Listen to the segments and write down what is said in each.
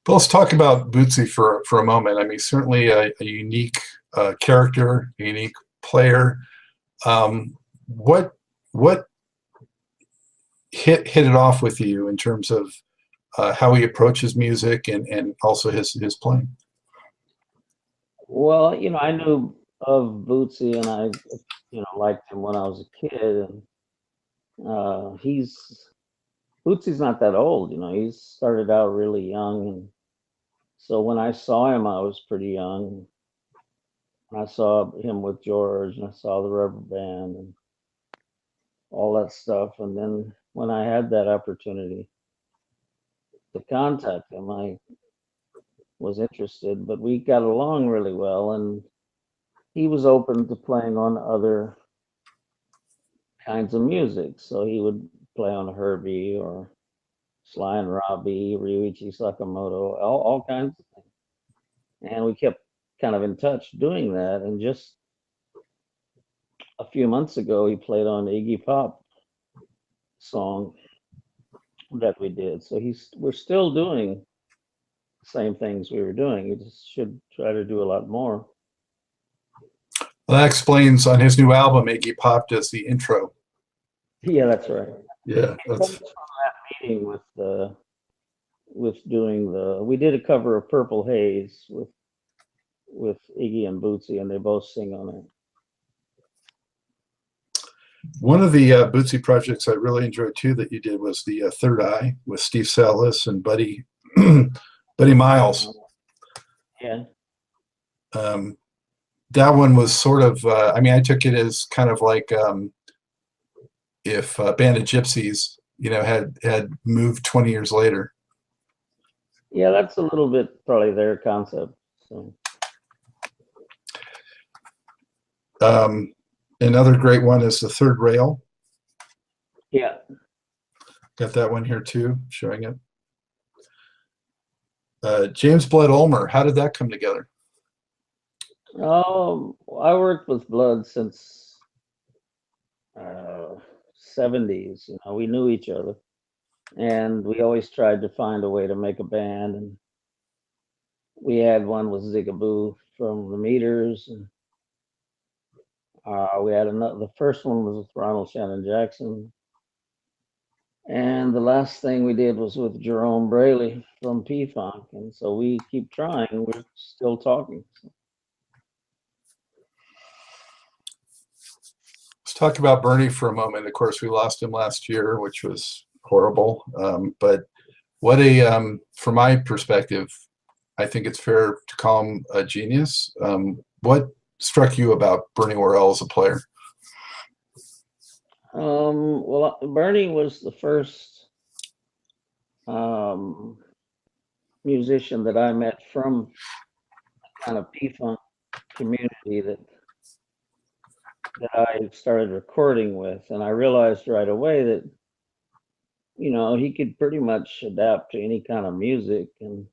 But let's talk about Bootsy for a moment. I mean, certainly a unique character, a unique player. What hit it off with you in terms of how he approaches music and also his playing? Well, I knew of Bootsy, and I, liked him when I was a kid. And Bootsy's not that old. He started out really young, and so when I saw him, I was pretty young. I saw him with George, and I saw the Rubber Band and all that stuff. And then when I had that opportunity to contact him, I was interested, but we got along really well, and he was open to playing on other kinds of music. So he would play on Herbie or Sly and Robbie, Ryuichi Sakamoto, all kinds of things. And we kept kind of in touch doing that. And just a few months ago, he played on the Iggy Pop song that we did. So we're still doing the same things we were doing. We just should try to do a lot more. Well, that explains on his new album, Iggy Pop does the intro. Yeah, that's right. Yeah, that's from that meeting with doing we did a cover of Purple Haze with Iggy and Bootsy, and they both sing on it. one of the Bootsy projects I really enjoyed too that you did was the Third Eye with Steve Salas and Buddy Miles. Yeah. That one was sort of, I mean, I took it as kind of like if Band of Gypsies, had moved 20 years later. Yeah, that's a little bit probably their concept. So. Another great one is the Third Rail. Yeah. Got that one here too, showing it. James Blood Ulmer, how did that come together? I worked with Blood since 70s. We knew each other, and we always tried to find a way to make a band. And we had one with Zigaboo from the Meters, and we had another. The first one was with Ronald Shannon Jackson, and the last thing we did was with Jerome Braley from P-Funk. And so we keep trying. We're still talking. Let's talk about Bernie for a moment. Of course, we lost him last year, which was horrible. But what from my perspective, I think it's fair to call him a genius. What struck you about Bernie Worrell as a player? Well, Bernie was the first musician that I met from kind of P-Funk community that I started recording with, and I realized right away that he could pretty much adapt to any kind of music, and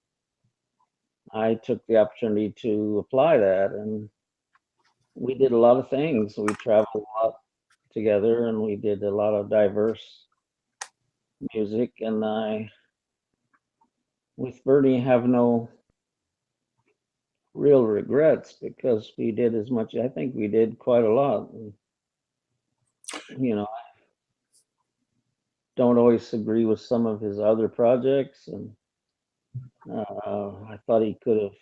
I took the opportunity to apply that, and we did a lot of things. We traveled a lot together, and we did a lot of diverse music, and I, with Bernie, have no real regrets because we did as much. I think we did quite a lot. And, I don't always agree with some of his other projects, and I thought he could have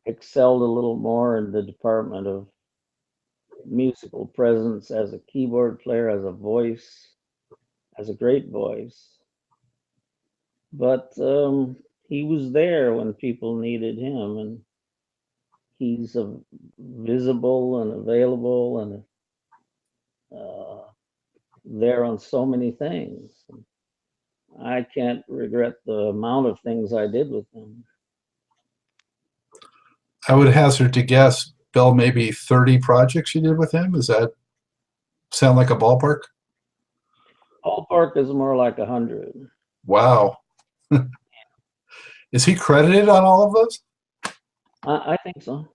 excelled a little more in the department of musical presence as a keyboard player, as a voice, as a great voice. But he was there when people needed him, and he's visible and available and there on so many things. I can't regret the amount of things I did with him. I would hazard to guess, Bill, maybe 30 projects you did with him. Does that sound like a ballpark? Ballpark is more like 100. Wow. Is he credited on all of those? I think so.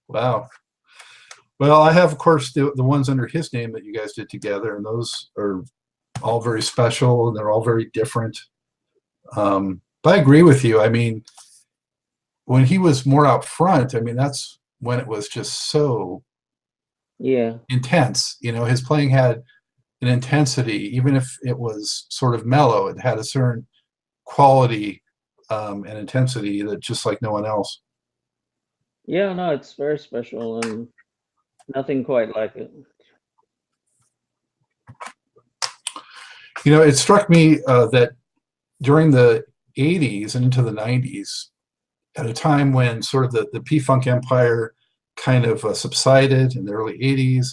Wow. Well, I have, of course, the ones under his name that you guys did together, and those are all very special, and they're all very different. But I agree with you. I mean, when he was more out front, I mean, that's when it was just so intense. You know, his playing had an intensity, even if it was sort of mellow, it had a certain quality and intensity that just like no one else. Yeah, no, it's very special and nothing quite like it. You know, it struck me that during the 80s and into the 90s, at a time when sort of the P-Funk empire kind of subsided in the early 80s,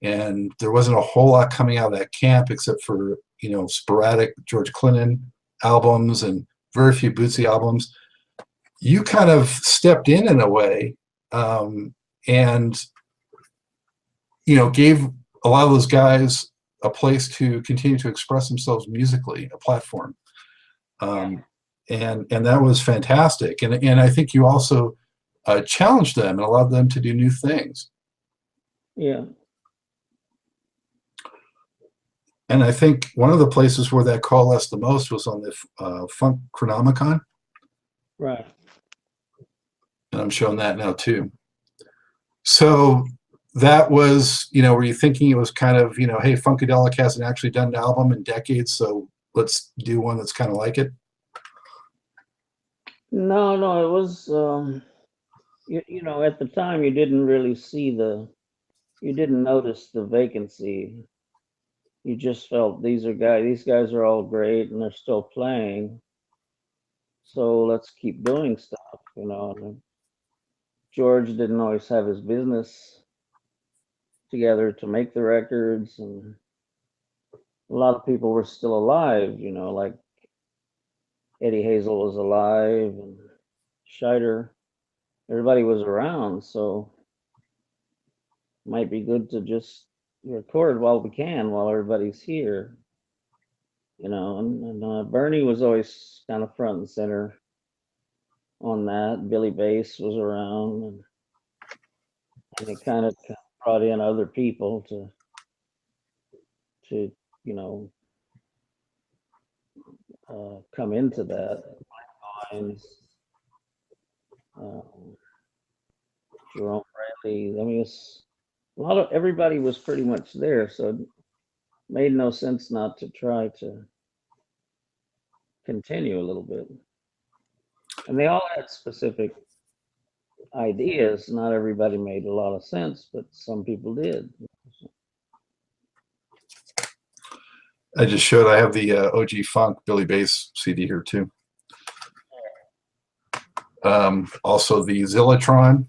and there wasn't a whole lot coming out of that camp except for, you know, sporadic George Clinton albums and very few Bootsy albums. You kind of stepped in a way, and, you know, gave a lot of those guys a place to continue to express themselves musically, a platform. And that was fantastic. And I think you also challenged them and allowed them to do new things. Yeah. And I think one of the places where that coalesced the most was on the Funk Chronomicon. Right. And I'm showing that now too. So that was, you know, were you thinking it was kind of, you know, hey, Funkadelic hasn't actually done an album in decades, so let's do one that's kind of like it? No, it was, you know, at the time you didn't really see you didn't notice the vacancy. You just felt these guys are all great and they're still playing. So let's keep doing stuff, you know. And George didn't always have his business together to make the records, and a lot of people were still alive, you know, like Eddie Hazel was alive and Scheider. Everybody was around, so it might be good to just record while we can, while everybody's here, you know. And Bernie was always kind of front and center on that. Billy Bass was around, and it kind of brought in other people to you know come into that. Jerome Bradley. I mean, it's a lot of everybody was pretty much there, so it made no sense not to try to continue a little bit. And they all had specific ideas. Not everybody made a lot of sense, but some people did. I just showed I have the OG Funk Billy Bass CD here too. Also the Zilla Tron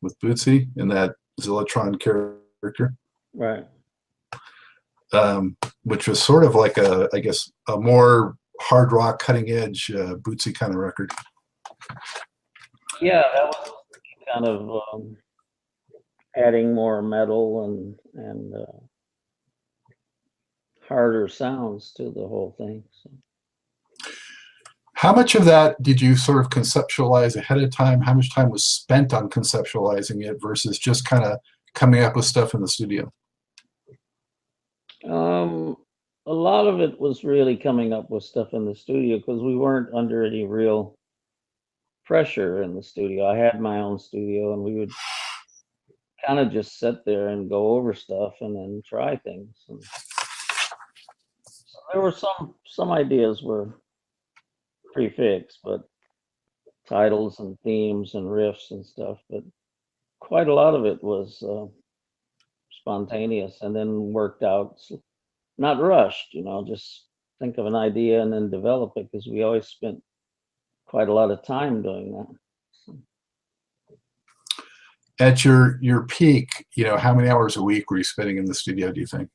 with Bootsy and that Zilla Tron character. Right. Which was sort of like I guess, a more hard rock, cutting edge Bootsy kind of record. Yeah, that was kind of adding more metal and harder sounds to the whole thing. So. How much of that did you sort of conceptualize ahead of time? How much time was spent on conceptualizing it versus just kind of coming up with stuff in the studio? A lot of it was really coming up with stuff in the studio because we weren't under any real pressure in the studio. I had my own studio and we would kind of just sit there and go over stuff and then try things. And so there were some ideas were prefixed, but titles and themes and riffs and stuff, but quite a lot of it was spontaneous and then worked out, not rushed, you know, just think of an idea and then develop it, because we always spent quite a lot of time doing that. So. At your peak, you know, how many hours a week were you spending in the studio, do you think?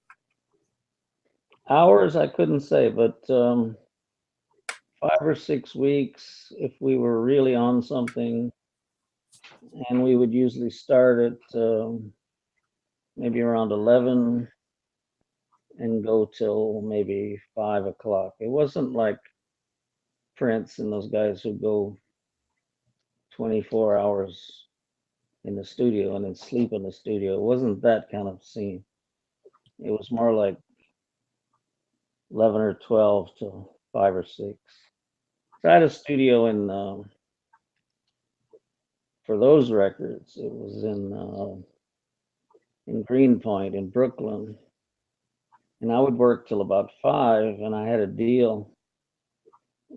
Hours, I couldn't say, but 5 or 6 weeks if we were really on something. And we would usually start at maybe around 11 and go till maybe 5 o'clock. It wasn't like Prince and those guys who go 24 hours in the studio and then sleep in the studio. It wasn't that kind of scene. It was more like 11 or 12 till 5 or 6. So I had a studio for those records. It was in Greenpoint in Brooklyn, and I would work till about 5, and I had a deal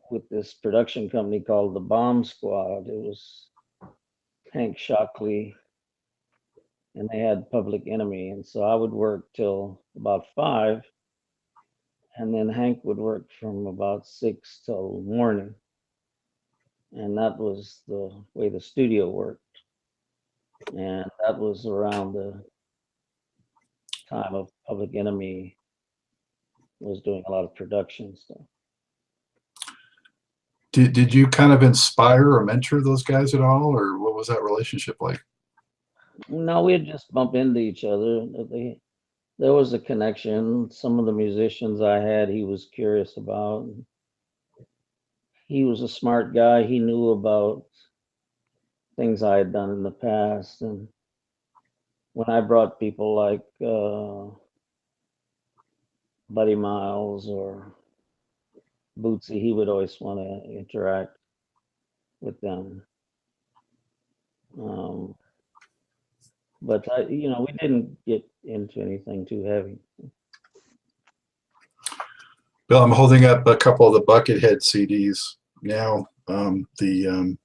with this production company called the Bomb Squad. It was Hank Shockley, and they had Public Enemy, and so I would work till about 5, and then Hank would work from about 6 till morning, and that was the way the studio worked. And that was around the time of Public Enemy was doing a lot of production stuff. Did you kind of inspire or mentor those guys at all, or what was that relationship like? No, we'd just bump into each other. There was a connection. Some of the musicians I had, he was curious about. He was a smart guy. He knew about things I had done in the past. And when I brought people like Buddy Miles or Bootsy, he would always want to interact with them. But we didn't get into anything too heavy. Bill, I'm holding up a couple of the Buckethead CDs now. The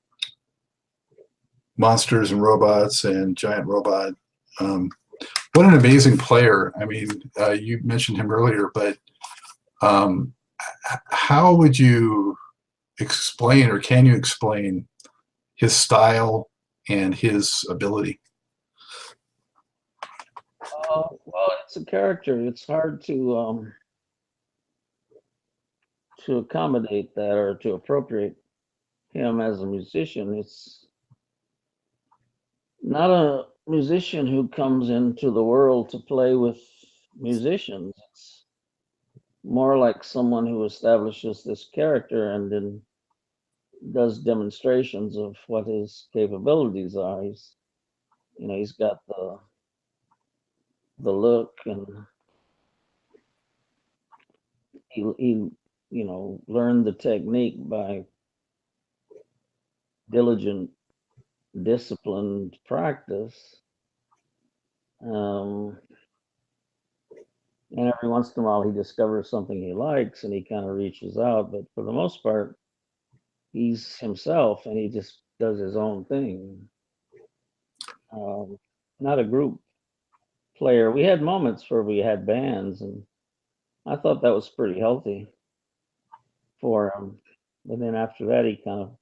Monsters and Robots and Giant Robot. What an amazing player. I mean, you mentioned him earlier, but how would you explain, or can you explain, his style and his ability? Well, it's a character. It's hard to accommodate that or to appropriate him as a musician. It's not a musician who comes into the world to play with musicians. It's more like someone who establishes this character and then does demonstrations of what his capabilities are. He's got the look, and he learned the technique by diligent, disciplined practice. And every once in a while he discovers something he likes and he kind of reaches out, but for the most part he's himself and he just does his own thing. Not a group player. We had moments where we had bands, and I thought that was pretty healthy for him. But then after that, he kind of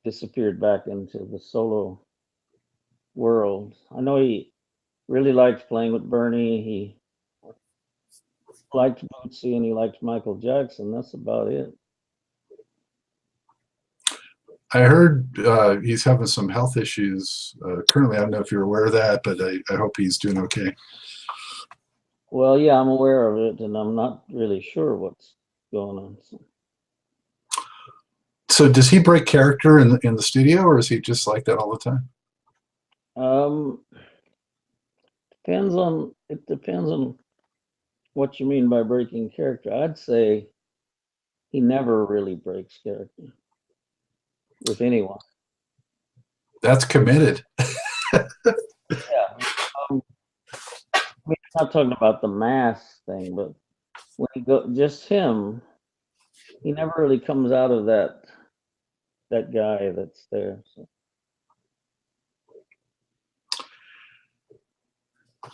disappeared back into the solo world. I know he really liked playing with Bernie. He liked Bootsy and he liked Michael Jackson. That's about it. I heard he's having some health issues currently. I don't know if you're aware of that, but I hope he's doing okay. Well, yeah, I'm aware of it, and I'm not really sure what's going on. So does he break character in the studio, or is he just like that all the time? It depends on what you mean by breaking character. I'd say he never really breaks character with anyone. That's committed. Yeah. We're not talking about the mass thing, but when just him, he never really comes out of that guy that's there. So.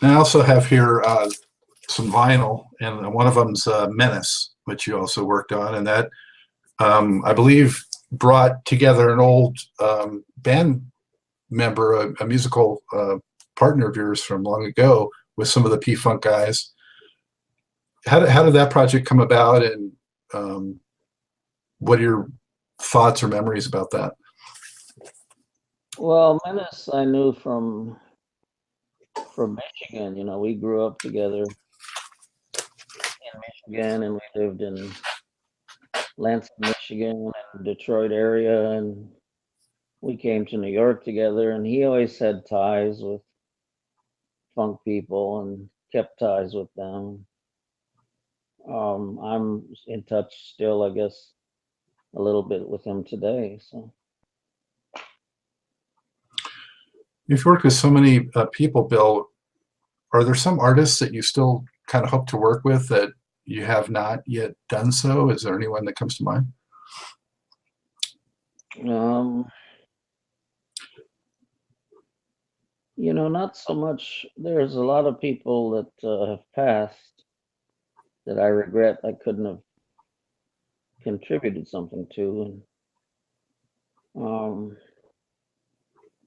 I also have here some vinyl, and one of them's Menace, which you also worked on, and that I believe brought together an old band member, a musical partner of yours from long ago, with some of the P-Funk guys. How did that project come about, and what are your thoughts or memories about that? Well, Menace I knew from Michigan. We grew up together in Michigan, and we lived in Lansing, Michigan, and Detroit area, and we came to New York together, and he always had ties with funk people and kept ties with them. I'm in touch still, I guess, a little bit with him today. So You've worked with so many people, Bill. Are there some artists that you still kind of hope to work with that you have not yet done so? Is there anyone that comes to mind? you know, not so much. There's a lot of people that have passed that I regret I couldn't have contributed something to. And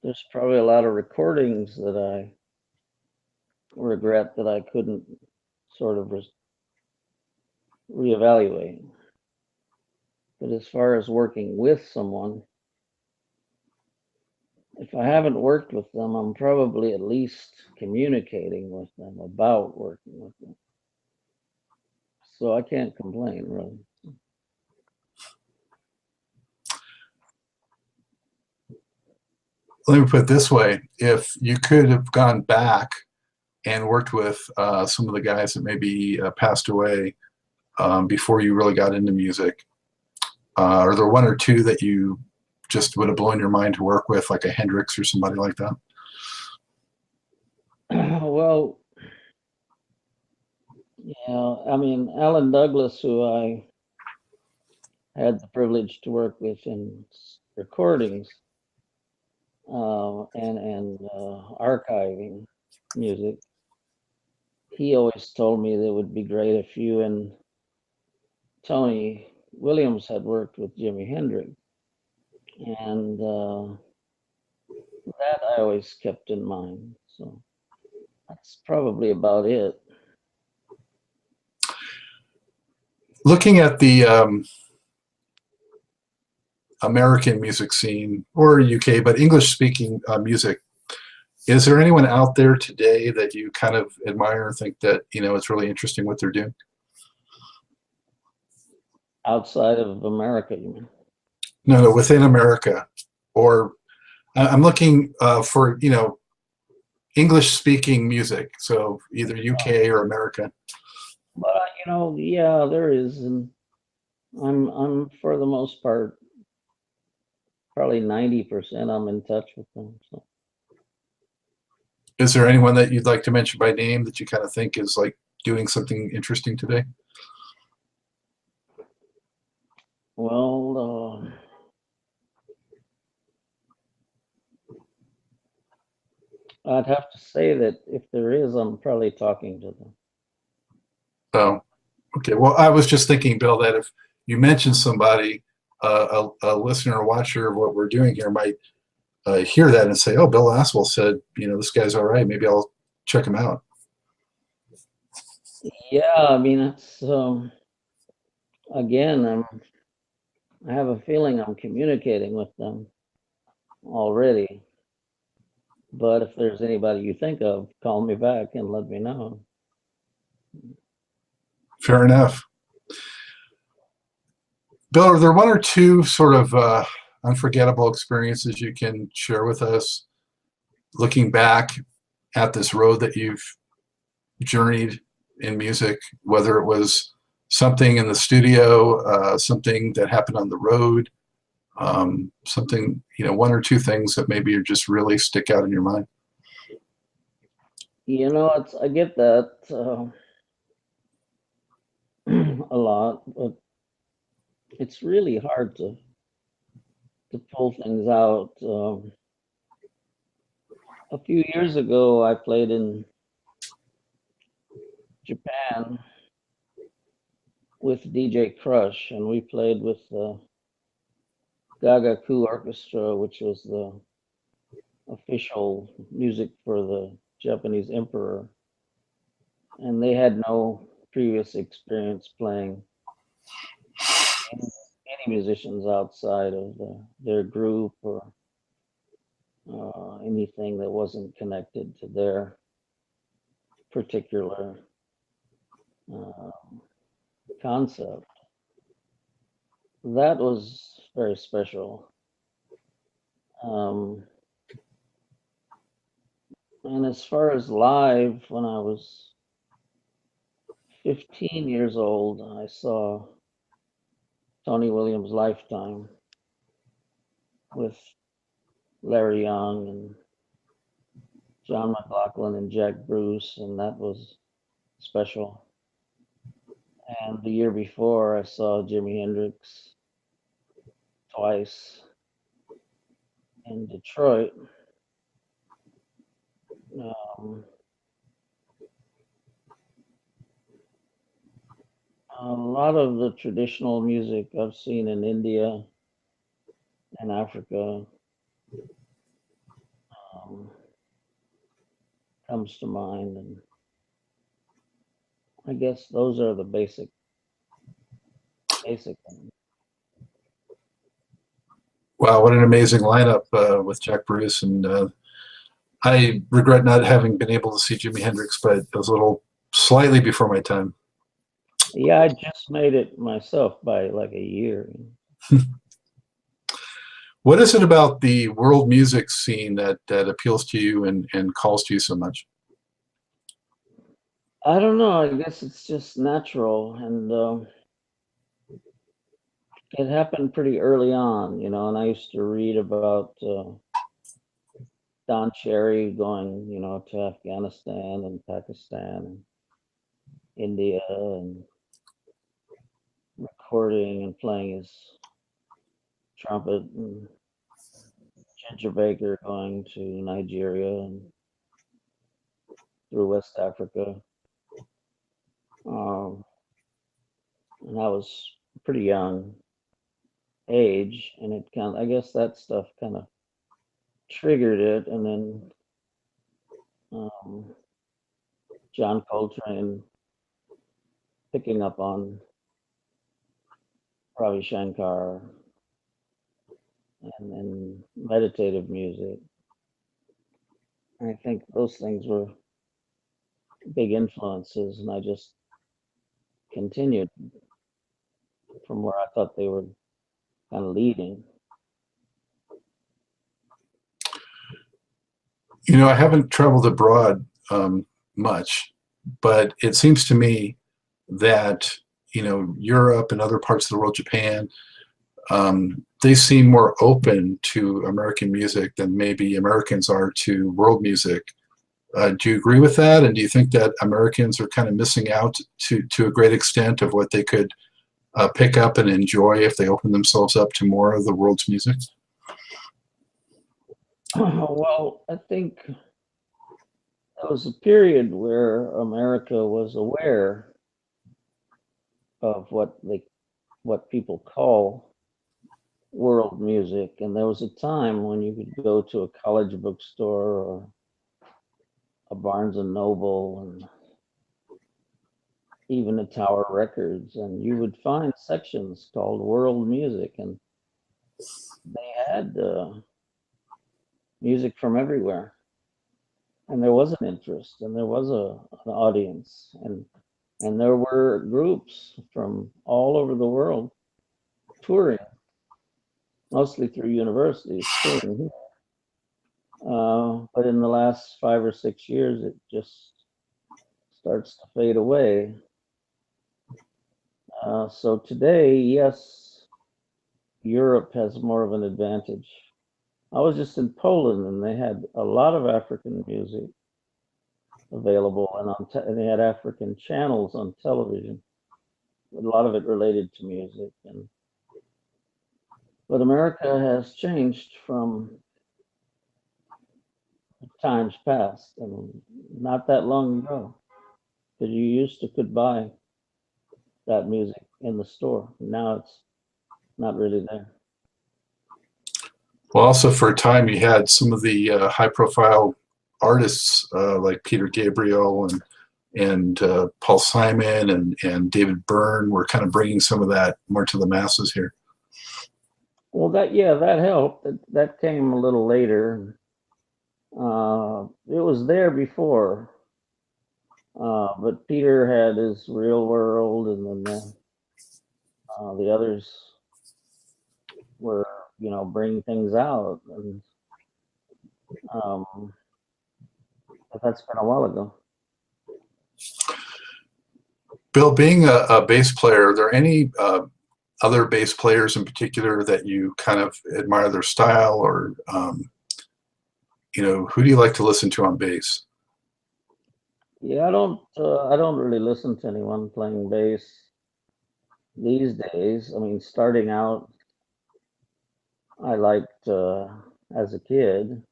there's probably a lot of recordings that I regret that I couldn't sort of reevaluate. But as far as working with someone, if I haven't worked with them, I'm probably at least communicating with them about working with them. So I can't complain, really. Let me put it this way. If you could have gone back and worked with some of the guys that maybe passed away before you really got into music, are there one or two that you just would have blown your mind to work with, like a Hendrix or somebody like that? Well, yeah, I mean, Alan Douglas, who I had the privilege to work with in recordings and archiving music, he always told me that it would be great if you and Tony Williams had worked with Jimi Hendrix. And that I always kept in mind. So that's probably about it. Looking at the American music scene, or UK, but English-speaking music, is there anyone out there today that you kind of admire and think that, you know, it's really interesting what they're doing? Outside of America, you mean? No, within America. Or I'm looking for, you know, English-speaking music, so either UK or America. But you know, yeah, there is, and I'm for the most part, probably 90%, I'm in touch with them. So. Is there anyone that you'd like to mention by name that you kind of think is like doing something interesting today? Well, I'd have to say that if there is, I'm probably talking to them. Oh, okay. Well, I was just thinking, Bill, that if you mention somebody, a listener or watcher of what we're doing here might hear that and say, oh, Bill Laswell said, you know, this guy's all right. Maybe I'll check him out. Yeah, I mean, it's again, I have a feeling I'm communicating with them already. But if there's anybody you think of, call me back and let me know. Fair enough. Bill, are there one or two sort of unforgettable experiences you can share with us looking back at this road that you've journeyed in music, whether it was something in the studio, something that happened on the road, something, you know, one or two things that maybe are just really stick out in your mind? You know, I get that a lot, but it's really hard to pull things out. A few years ago, I played in Japan with DJ Crush, and we played with the Gagaku Orchestra, which was the official music for the Japanese emperor. And they had no previous experience playing any musicians outside of their group or anything that wasn't connected to their particular concept. That was very special. And as far as live, when I was 15 years old, I saw Tony Williams' Lifetime with Larry Young and John McLaughlin and Jack Bruce, and that was special. And the year before, I saw Jimi Hendrix twice in Detroit. A lot of the traditional music I've seen in India and Africa comes to mind, and I guess those are the basic things. Wow, what an amazing lineup with Jack Bruce. And I regret not having been able to see Jimi Hendrix, but it was a little slightly before my time. Yeah, I just made it myself by like a year. What is it about the world music scene that appeals to you and calls to you so much? I don't know. I guess it's just natural, and it happened pretty early on, and I used to read about Don Cherry going, to Afghanistan and Pakistan and India and recording and playing his trumpet, and Ginger Baker going to Nigeria and through West Africa. And I was pretty young age, and it I guess that stuff kind of triggered it. And then John Coltrane picking up on Ravi Shankar and meditative music. I think those things were big influences, and I just continued from where I thought they were kind of leading. I haven't traveled abroad much, but it seems to me that Europe and other parts of the world, Japan, they seem more open to American music than maybe Americans are to world music. Do you agree with that? And do you think that Americans are kind of missing out to a great extent of what they could pick up and enjoy if they open themselves up to more of the world's music? Well, I think there was a period where America was aware of what people call world music, and there was a time when you could go to a college bookstore or a Barnes and Noble and even a Tower Records, and you would find sections called world music, and they had music from everywhere, and there was an interest, and there was an audience, and there were groups from all over the world touring, mostly through universities touring here. But in the last 5 or 6 years, it just starts to fade away. So today, yes, Europe has more of an advantage. I was just in Poland, and they had a lot of African music available, and they had African channels on television. A lot of it related to music, but America has changed from times past, and not that long ago, because you could buy that music in the store. Now it's not really there. Well, also for a time you had some of the high-profile artists like Peter Gabriel and Paul Simon and David Byrne were kind of bringing some of that more to the masses here. Well, that helped. That came a little later. It was there before, but Peter had his Real World, and then the others were, bringing things out, and but that's been a while ago. Bill, being a bass player, are there any other bass players in particular that you kind of admire their style, or you know, who do you like to listen to on bass? Yeah, I don't really listen to anyone playing bass these days. I mean, starting out, I liked as a kid,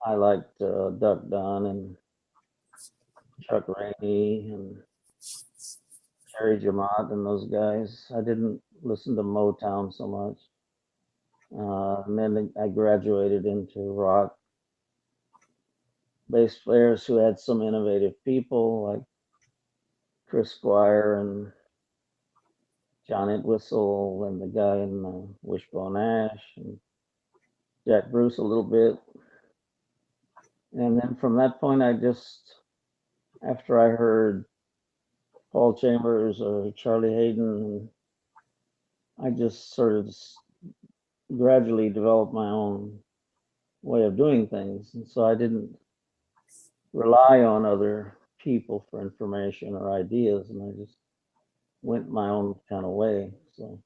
I liked Duck Dunn and Chuck Rainey and Jerry Jamot and those guys. I didn't listen to Motown so much. And then I graduated into rock bass players who had some innovative people like Chris Squire and John Entwistle and the guy in Wishbone Ash and Jack Bruce a little bit. And then from that point, I just, after I heard Paul Chambers or Charlie Hayden, I just sort of gradually developed my own way of doing things. And so I didn't rely on other people for information or ideas, and I just went my own kind of way. So,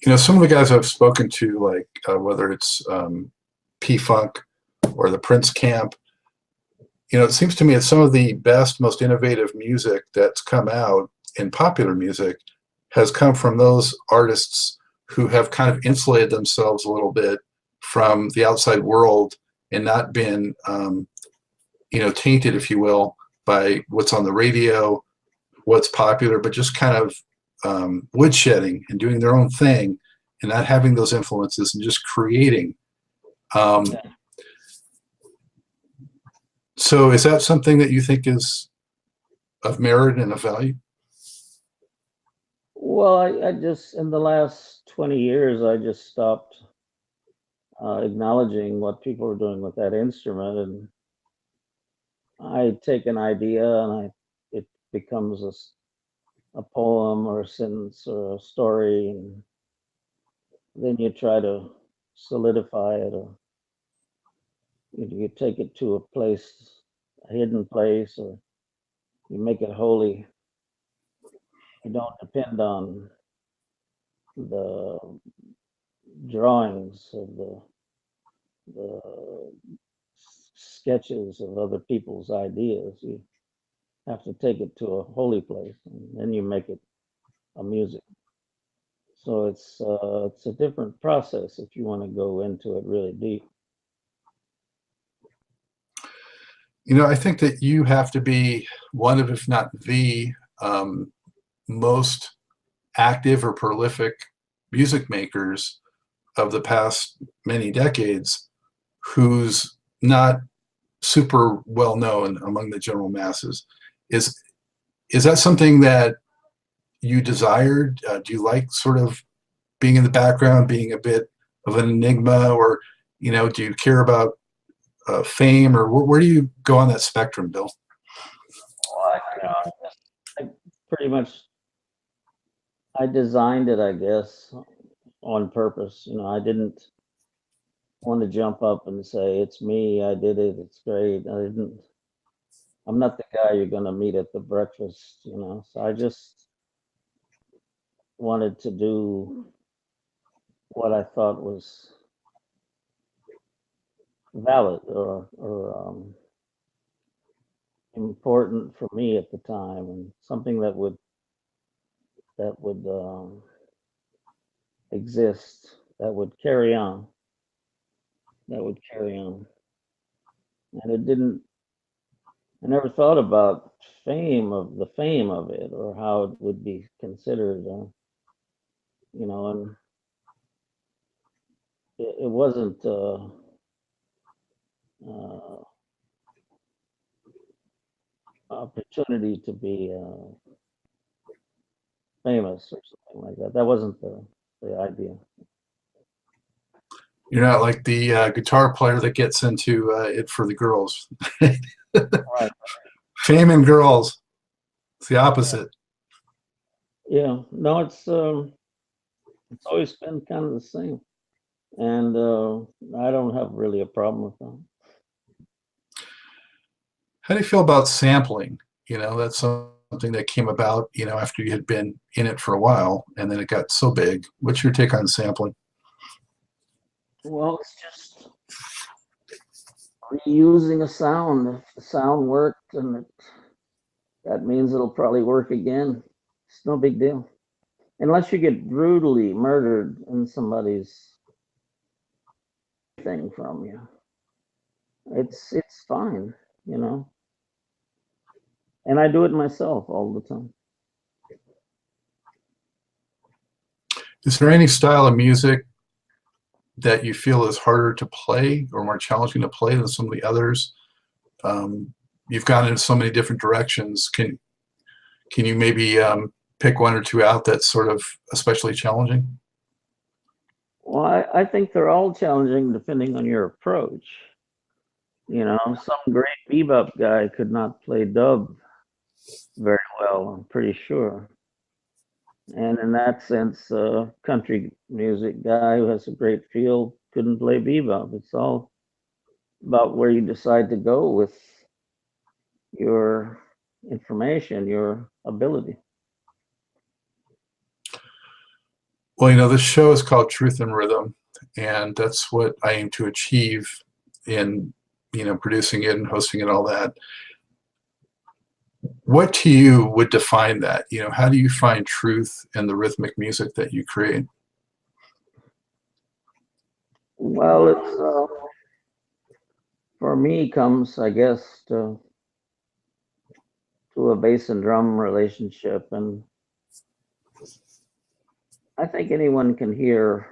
You know, some of the guys I've spoken to, like whether it's P-Funk or the Prince Camp, you know, it seems to me that some of the best, most innovative music that's come out in popular music has come from those artists who have kind of insulated themselves a little bit from the outside world and not been, you know, tainted, if you will, by what's on the radio, what's popular, but just kind of woodshedding and doing their own thing and not having those influences and just creating. yeah. So is that something that you think is of merit and of value? Well, I just, in the last 20 years, I just stopped acknowledging what people were doing with that instrument. And I take an idea and it becomes a poem or a sentence or a story. And then you try to solidify it, or you take it to a place, a hidden place, or you make it holy. You don't depend on the drawings of the sketches of other people's ideas. You have to take it to a holy place, and then you make it a music. So it's a different process if you want to go into it really deep. You know, I think that you have to be one of, if not the most active or prolific music makers of the past many decades who's not super well known among the general masses. Is that something that you desired? Do you like sort of being in the background, being a bit of an enigma, or, you know, do you care about fame, or where do you go on that spectrum, Bill? Well, I pretty much, I designed it, I guess, on purpose. You know, I didn't want to jump up and say, it's me, I did it, it's great. I'm not the guy you're going to meet at the breakfast, you know. So I just wanted to do what I thought was valid or important for me at the time, and something that would exist, that would carry on, and it didn't. I never thought about the fame of it, or how it would be considered, you know, and it wasn't opportunity to be famous or something like that. That wasn't the idea. You're not like the guitar player that gets into it for the girls. Right. Fame and girls. It's the opposite. Yeah. No, it's always been kind of the same, and I don't have really a problem with that. How do you feel about sampling? You know, that's something something that came about, you know, after you had been in it for a while, and then it got so big. What's your take on sampling? Well, it's just reusing a sound. If the sound worked, and that means it'll probably work again. It's no big deal. Unless you get brutally murdered in somebody's thing from you. It's fine, you know. And I do it myself all the time. Is there any style of music that you feel is harder to play or more challenging to play than some of the others? You've gone in so many different directions. Can you maybe pick one or two out that's sort of especially challenging? Well, I think they're all challenging depending on your approach. You know, some great bebop guy could not play dub very well, I'm pretty sure. And in that sense, country music guy who has a great feel couldn't play bebop. It's all about where you decide to go with your information, your ability. Well, you know, this show is called Truth and Rhythm, and that's what I aim to achieve in, you know, producing it and hosting it and all that. What to you would define that? You know, how do you find truth in the rhythmic music that you create? Well, it's for me comes, I guess, to a bass and drum relationship, and I think anyone can hear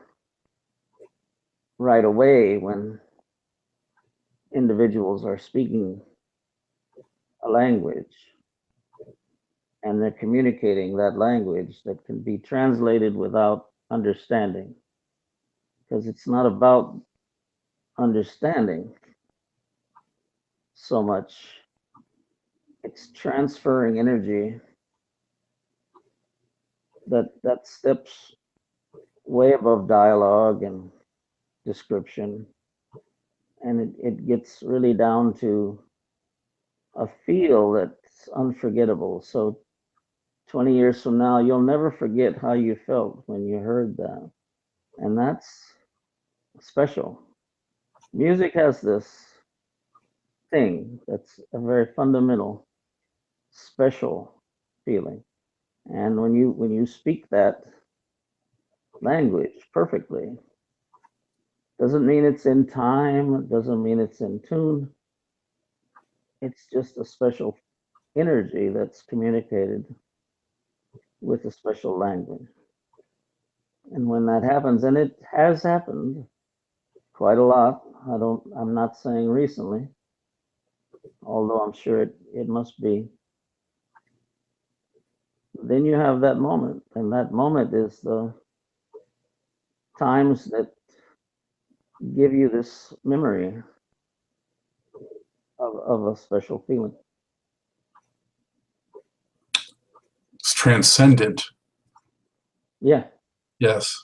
right away when individuals are speaking a language and they're communicating that language that can be translated without understanding, because it's not about understanding so much, it's transferring energy that steps way above dialogue and description, and it gets really down to a feel that's unforgettable. So 20 years from now, you'll never forget how you felt when you heard that. And that's special. Music has this thing that's a very fundamental, special feeling. And when you speak that language perfectly, doesn't mean it's in time, it doesn't mean it's in tune. It's just a special energy that's communicated with a special language. And when that happens, and it has happened quite a lot, I'm not saying recently, although I'm sure it must be, then you have that moment. And that moment is the times that give you this memory of a special feeling. It's transcendent. Yeah. Yes.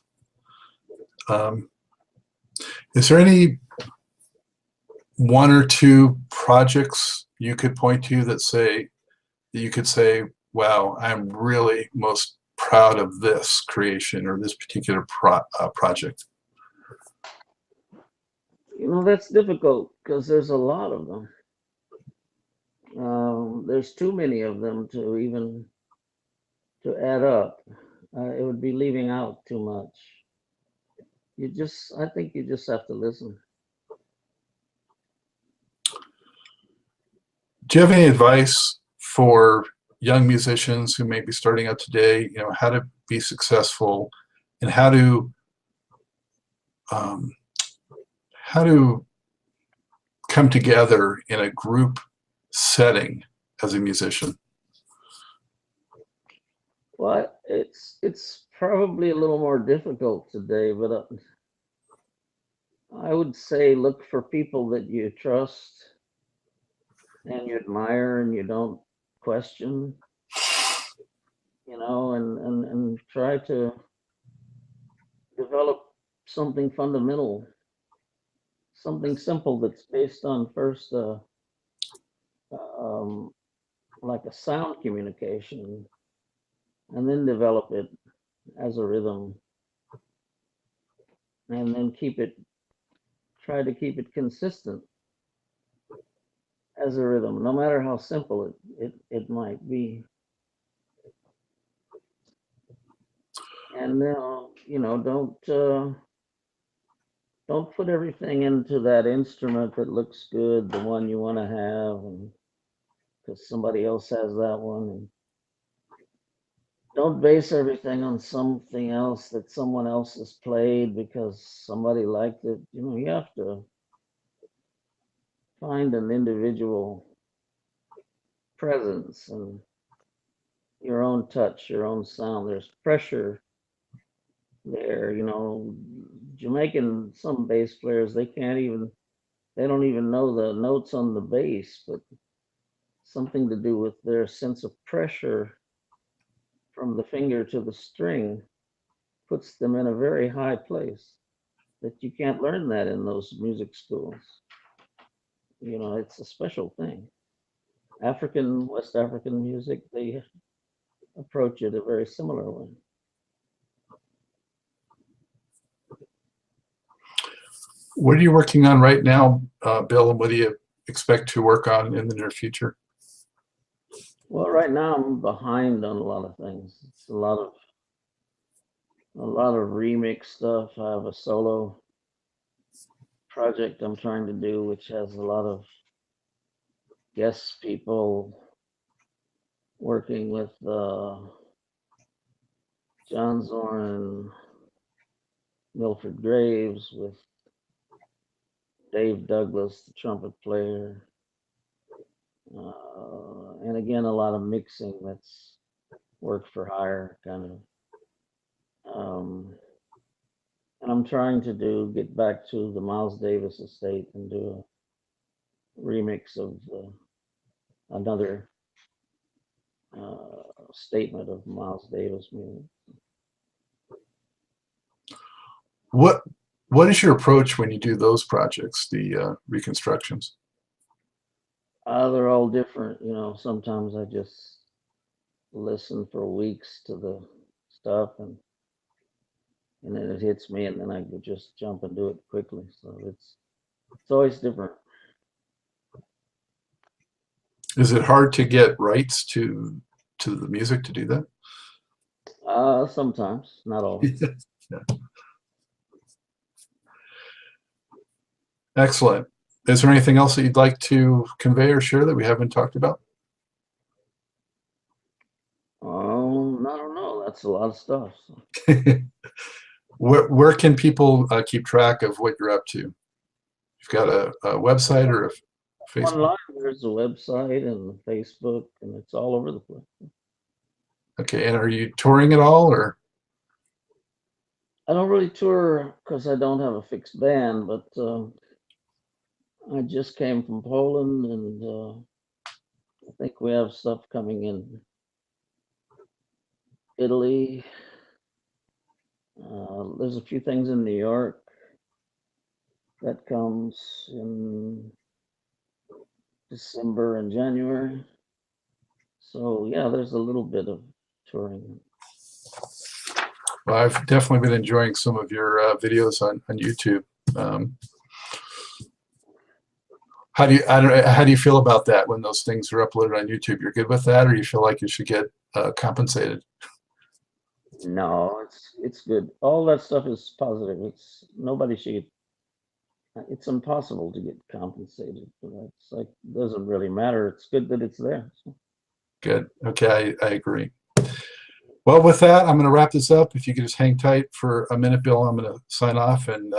Is there any one or two projects you could point to that you could say, wow, I'm really most proud of this creation or this particular project? You know, that's difficult because there's a lot of them. There's too many of them to even to add up. It would be leaving out too much. I think you just have to listen. Do you have any advice for young musicians who may be starting out today, you know, how to be successful and how to come together in a group setting as a musician? Well, it's probably a little more difficult today, but I would say look for people that you trust and you admire and you don't question, you know, and try to develop something fundamental, something simple that's based on first um, like a sound communication, and then develop it as a rhythm, and then try to keep it consistent as a rhythm, no matter how simple it might be. And don't put everything into that instrument that looks good, the one you want to have, and because somebody else has that one. And don't base everything on something else that someone else has played because somebody liked it. You have to find an individual presence and your own touch, your own sound. There's pressure there. Jamaican, some bass players, they don't even know the notes on the bass, but something to do with their sense of pressure from the finger to the string puts them in a very high place that you can't learn that in those music schools. It's a special thing. West African music, they approach it a very similar way. What are you working on right now, Bill, and what do you expect to work on in the near future? Well, right now I'm behind on a lot of things. It's a lot of remix stuff. I have a solo project I'm trying to do, which has a lot of guest people, working with John Zorn and Milford Graves, with Dave Douglas, the trumpet player, and again a lot of mixing that's work for hire kind of. And I'm trying to get back to the Miles Davis estate and do a remix of another statement of Miles Davis music. What is your approach when you do those projects, the reconstructions? They're all different. Sometimes I just listen for weeks to the stuff, and then it hits me, and then I could just jump and do it quickly. So it's always different. Is it hard to get rights to the music to do that? Sometimes, not always. Yeah. Excellent. Is there anything else that you'd like to convey or share that we haven't talked about? I don't know. That's a lot of stuff. So. Where can people keep track of what you're up to? You've got a website or a Facebook? Online, there's a website and Facebook, and it's all over the place. Okay, and are you touring at all, or? I don't really tour because I don't have a fixed band, but I just came from Poland, and I think we have stuff coming in Italy. There's a few things in New York that comes in December and January. So yeah, there's a little bit of touring. Well, I've definitely been enjoying some of your videos on YouTube. How do you feel about that when those things are uploaded on YouTube? You're good with that, or you feel like you should get compensated? No, it's good. All that stuff is positive. It's impossible to get compensated for that. It's like, it doesn't really matter. It's good that it's there. So. Good. Okay, I agree. Well, with that, I'm going to wrap this up. If you could just hang tight for a minute, Bill, I'm going to sign off. And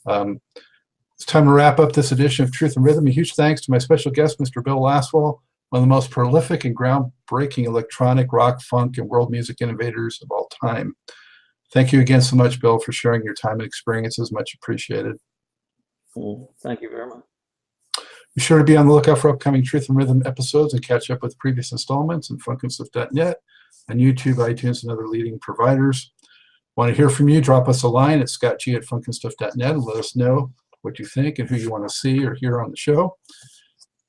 it's time to wrap up this edition of Truth and Rhythm. A huge thanks to my special guest, Mr. Bill Laswell, one of the most prolific and groundbreaking electronic, rock, funk, and world music innovators of all time. Thank you again so much, Bill, for sharing your time and experiences. Much appreciated. Thank you very much. Be sure to be on the lookout for upcoming Truth and Rhythm episodes and catch up with previous installments on funkinstuff.net and YouTube, iTunes, and other leading providers. Want to hear from you? Drop us a line at scottg@funkinstuff.net and let us know what you think and who you want to see or hear on the show.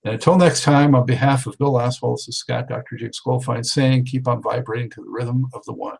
And until next time, on behalf of Bill Laswell, this is Scott Dr. Jigs Goldfine saying, keep on vibrating to the rhythm of the one.